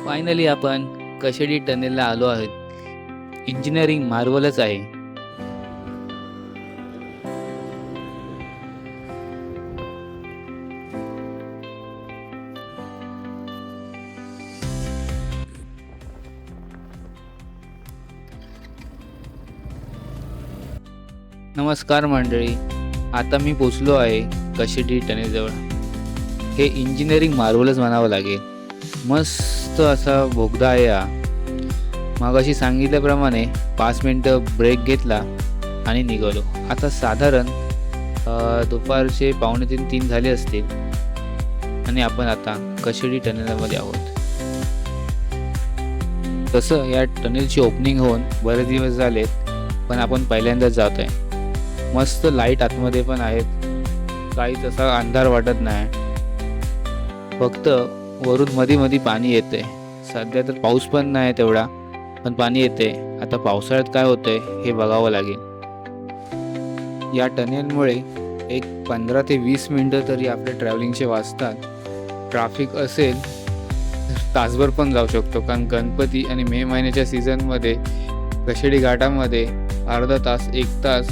Finally आपण कशेडी टनेलला आलो आहोत. इंजिनिअरिंग मार्वलच आहे. नमस्कार मंडळी, आता मी पोचलो आहे कशेडी टनेलजवळ. हे इंजिनिअरिंग मार्वलच म्हणावं लागेल. मस्त असा बोगदा आहे हा. मगाशी सांगितल्याप्रमाणे 5 मिनटं ब्रेक घेतला आणि निघालो. आता साधारण दुपारचे 2:45-3 झाले असतील आणि आपण आता कशेडी टनेलमध्ये आहोत. तसं या टनेलची ओपनिंग होऊन बरेच दिवस झालेत, पण आपण पहिल्यांदाच जात आहे. मस्त लाईट आतमध्ये पण आहेत, काहीच असा अंधार वाटत नाही. फक्त वरून मध्ये पाणी येते. सध्या तर पाऊस पण नाही तेवढा, पण पाणी येते. आता पावसाळ्यात काय होतंय हे बघावं लागेल. या टनेलमुळे एक 15 ते 20 मिनटं तरी आपल्या ट्रॅव्हलिंगचे वाचतात. ट्रॅफिक असेल तर तासभर पण जाऊ शकतो, कारण गणपती आणि मे महिन्याच्या सीझनमध्ये कशेडी घाटामध्ये अर्धा तास 1 तास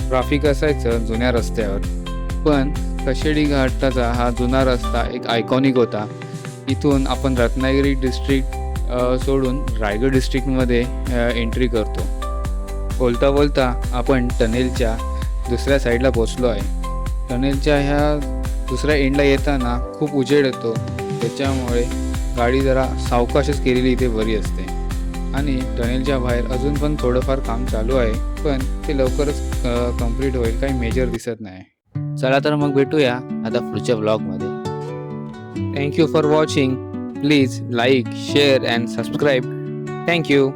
ट्रॅफिक असायचं जुन्या रस्त्यावर. पण कशेडी घाटाचा हा जुना रस्ता एक आयकॉनिक होता. इथून आपण रत्नागिरी डिस्ट्रिक्ट सोडून रायगड डिस्ट्रिक्टमध्ये एंट्री करतो. बोलता बोलता आपण टनेलच्या दुसऱ्या साईडला पोचलो आहे. टनेलच्या ह्या दुसऱ्या एंडला येताना खूप उजेड येतो, त्याच्यामुळे गाडी जरा सावकाशच केलेली इथे बरी असते. आणि टनेलच्या बाहेर अजून पण थोडंफार काम चालू आहे, पण ते लवकरच कंप्लीट होईल. काही मेजर दिसत नाही. चला तर मग भेटूया आता पुढच्या ब्लॉगमध्ये. Thank you for watching. Please like, share and subscribe. Thank you.